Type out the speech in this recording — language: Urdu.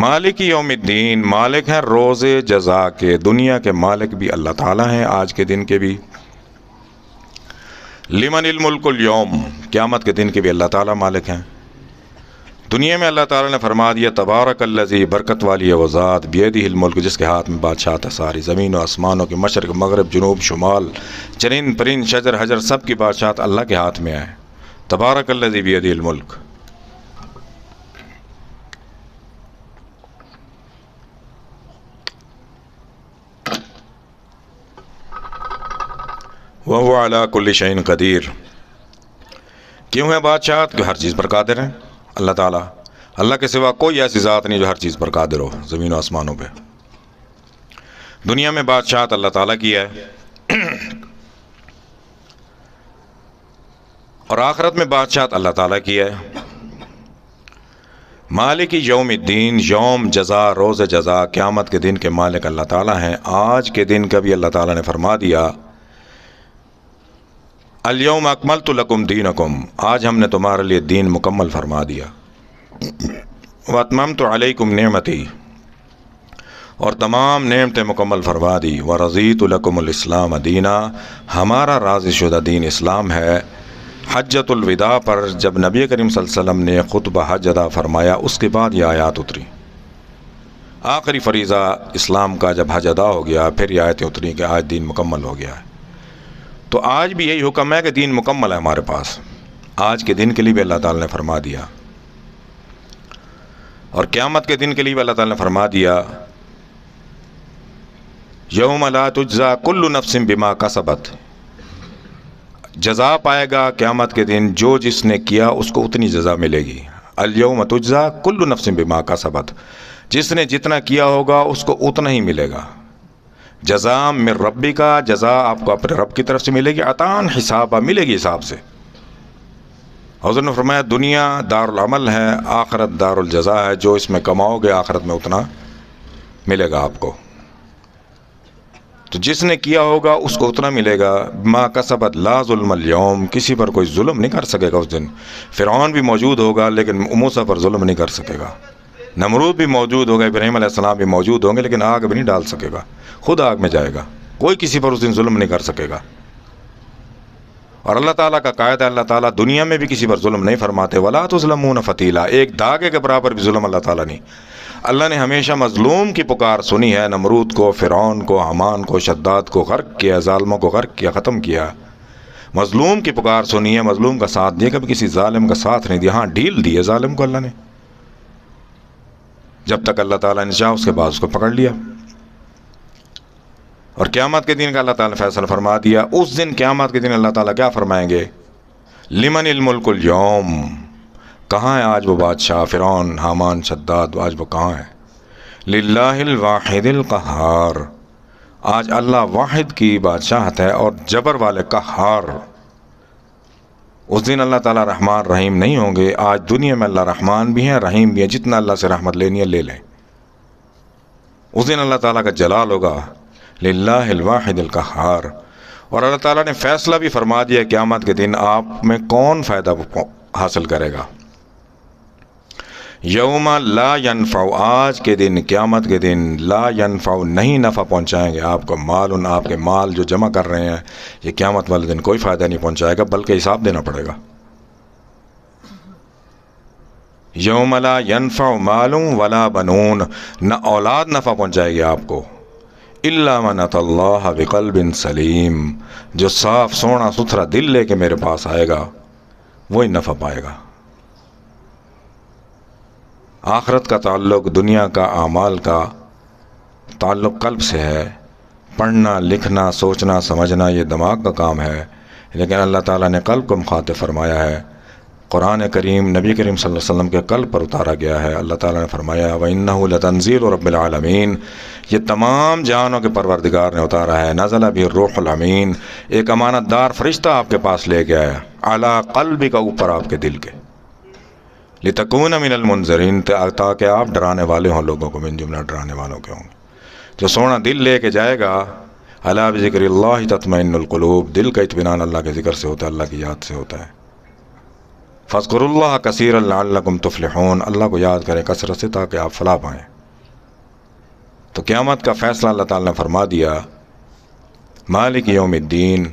مالک یوم الدین، مالک ہیں روز جزا کے، دنیا کے مالک بھی اللہ تعالیٰ ہیں، آج کے دن کے بھی۔ لمن الملک اليوم، قیامت کے دن کے بھی اللہ تعالیٰ مالک ہیں۔ دنیا میں اللہ تعالیٰ نے فرما دیا تبارک الذی، برکت والی ہے وہ ذات، بیدہ الملک، جس کے ہاتھ میں بادشاہت ہے ساری، زمین و آسمانوں کی، مشرق مغرب جنوب شمال، چرند پرند شجر حجر، سب کی بادشاہت اللہ کے ہاتھ میں ہے۔ تبارک الذی بیدہ الملک۔ وَهُوَ عَلَىٰ كُلِّ شَيْءٍ قدیر، کیوں ہے بادشاہت؟ کہ ہر چیز پر قادر ہیں اللہ تعالیٰ۔ اللہ کے سوا کوئی ایسی ذات نہیں جو ہر چیز پر قادر ہو زمین و آسمانوں پہ۔ دنیا میں بادشاہت اللہ تعالیٰ کی ہے، اور آخرت میں بادشاہت اللہ تعالیٰ کی ہے۔ مالک یوم الدین، یوم جزا، روز جزا، قیامت کے دن کے مالک اللہ تعالیٰ ہیں۔ آج کے دن کا بھی اللہ تعالیٰ نے فرما دیا الیوم اکملت لکم دینکم، آج ہم نے تمہارے لیے دین مکمل فرما دیا۔ واتممت علیکم نعمتی، اور تمام نعمتیں مکمل فرما دی۔ ورضیت لکم الاسلام دینا، ہمارا راضی شدہ دین اسلام ہے۔ حجۃ الوداع پر جب نبی کریم صلی اللہ علیہ وسلم نے خطبہ حج ادا فرمایا، اس کے بعد یہ آیات اتری۔ آخری فریضہ اسلام کا جب حج ادا ہو گیا، پھر یہ آیتیں اتری کہ آج دین مکمل ہو گیا ہے۔ تو آج بھی یہی حکم ہے کہ دین مکمل ہے ہمارے پاس۔ آج کے دن کے لیے بھی اللہ تعالیٰ نے فرما دیا، اور قیامت کے دن کے لیے بھی اللہ تعالیٰ نے فرما دیا یوم لا تجزا کل نفس بما کسبت، جزا پائے گا قیامت کے دن جو جس نے کیا اس کو اتنی جزا ملے گی۔ الیوم تجزا کل نفس بما کسبت، جس نے جتنا کیا ہوگا اس کو اتنا ہی ملے گا۔ جزا من ربی کا، جزا آپ کو اپنے رب کی طرف سے ملے گی، عطان حسابہ، ملے گی حساب سے۔ حضور نے فرمایا دنیا دار العمل ہے، آخرت دار الجزا ہے، جو اس میں کماؤ گے آخرت میں اتنا ملے گا آپ کو۔ تو جس نے کیا ہوگا اس کو اتنا ملے گا۔ ما کسبت لا ظلم اليوم، کسی پر کوئی ظلم نہیں کر سکے گا اس دن۔ فرعون بھی موجود ہوگا لیکن موسیٰ پر ظلم نہیں کر سکے گا۔ نمرود بھی موجود ہوگا، ابراہیم علیہ السلام بھی موجود ہوں گے، لیکن آگ بھی نہیں ڈال سکے گا، خود آگ میں جائے گا۔ کوئی کسی پر اس دن ظلم نہیں کر سکے گا۔ اور اللہ تعالیٰ کا قاعدہ، اللہ تعالیٰ دنیا میں بھی کسی پر ظلم نہیں فرماتے۔ وَلَا تُظْلَمُونَ فَتِيلًا، ایک دھاگے کے برابر بھی ظلم اللہ تعالیٰ نہیں۔ اللہ نے ہمیشہ مظلوم کی پکار سنی ہے، نمرود کو، فرعون کو، حامان کو، شداد کو غرق کیا، ظالموں کو غرق کیا، ختم کیا۔ مظلوم کی پکار سنی ہے، مظلوم کا ساتھ دیا، کبھی کسی ظالم کا ساتھ نہیں دیا۔ ہاں ڈھیل دی ہے ظالم کو اللہ نے، جب تک اللہ تعالیٰ نے چاہا اس کے بعد اس کو پکڑ لیا۔ اور قیامت کے دن کا اللہ تعالیٰ نے فیصلہ فرما دیا۔ اس دن قیامت کے دن اللہ تعالیٰ کیا فرمائیں گے؟ لمن الملک اليوم، کہاں ہے آج وہ بادشاہ؟ فرعون، حامان، شداد، آج وہ کہاں ہے؟ للہ الواحد القہار، آج اللہ واحد کی بادشاہت ہے اور جبر والے قہار۔ اس دن اللہ تعالیٰ رحمان رحیم نہیں ہوں گے۔ آج دنیا میں اللہ رحمان بھی ہیں، رحیم بھی ہیں، جتنا اللہ سے رحمت لینی ہے لے لیں۔ اس دن اللہ تعالیٰ کا جلال ہوگا، للہ الواحد القہار۔ اور اللہ تعالیٰ نے فیصلہ بھی فرما دیا قیامت کے دن آپ میں کون فائدہ حاصل کرے گا۔ یوم لا ینفع، آج کے دن، قیامت کے دن، لا ینفع، نہیں نفع پہنچائیں گے آپ کو، مال، آپ کے مال جو جمع کر رہے ہیں یہ قیامت والے دن کوئی فائدہ نہیں پہنچائے گا، بلکہ حساب دینا پڑے گا۔ یوم لا ینفع مال ولا بنون، نہ اولاد نفع پہنچائے گی آپ کو، الا من اتی اللہ بقلب سلیم، جو صاف سونا ستھرا دل لے کے میرے پاس آئے گا وہی نفع پائے گا۔ آخرت کا تعلق، دنیا کا اعمال کا تعلق قلب سے ہے۔ پڑھنا، لکھنا، سوچنا، سمجھنا یہ دماغ کا کام ہے، لیکن اللہ تعالیٰ نے قلب کو مخاطب فرمایا ہے۔ قرآن کریم نبی کریم صلی اللہ علیہ وسلم کے قلب پر اتارا گیا ہے۔ اللہ تعالیٰ نے فرمایا وَإِنَّهُ لَتَنزِيلُ رَبِّ الْعَالَمِينَ، یہ تمام جہانوں کے پروردگار نے اتارا ہے۔ نزل بِهِ الروح الامین، ایک امانت دار فرشتہ آپ کے پاس لے گیا ہے، علی قلبی کا، اوپر آپ کے دل کے، لِتَكُونَ مِنَ الْمُنذِرِينَ، تاکہ آپ ڈرانے والے ہوں لوگوں کو، من جملہ ڈرانے والوں کے ہوں۔ جو سونا دل لے کے جائے گا، الا بذکر اللہ تطمئن القلوب، دل کا اطمینان اللہ کے ذکر سے ہوتا ہے، اللہ کی یاد سے ہوتا ہے۔ فاذکروا اللہ کثیرا لعلکم تفلحون، اللہ کو یاد کریں کثرت سے تاکہ آپ فلاح پائیں۔ تو قیامت کا فیصلہ اللہ تعالیٰ نے فرما دیا، مالک یوم الدین،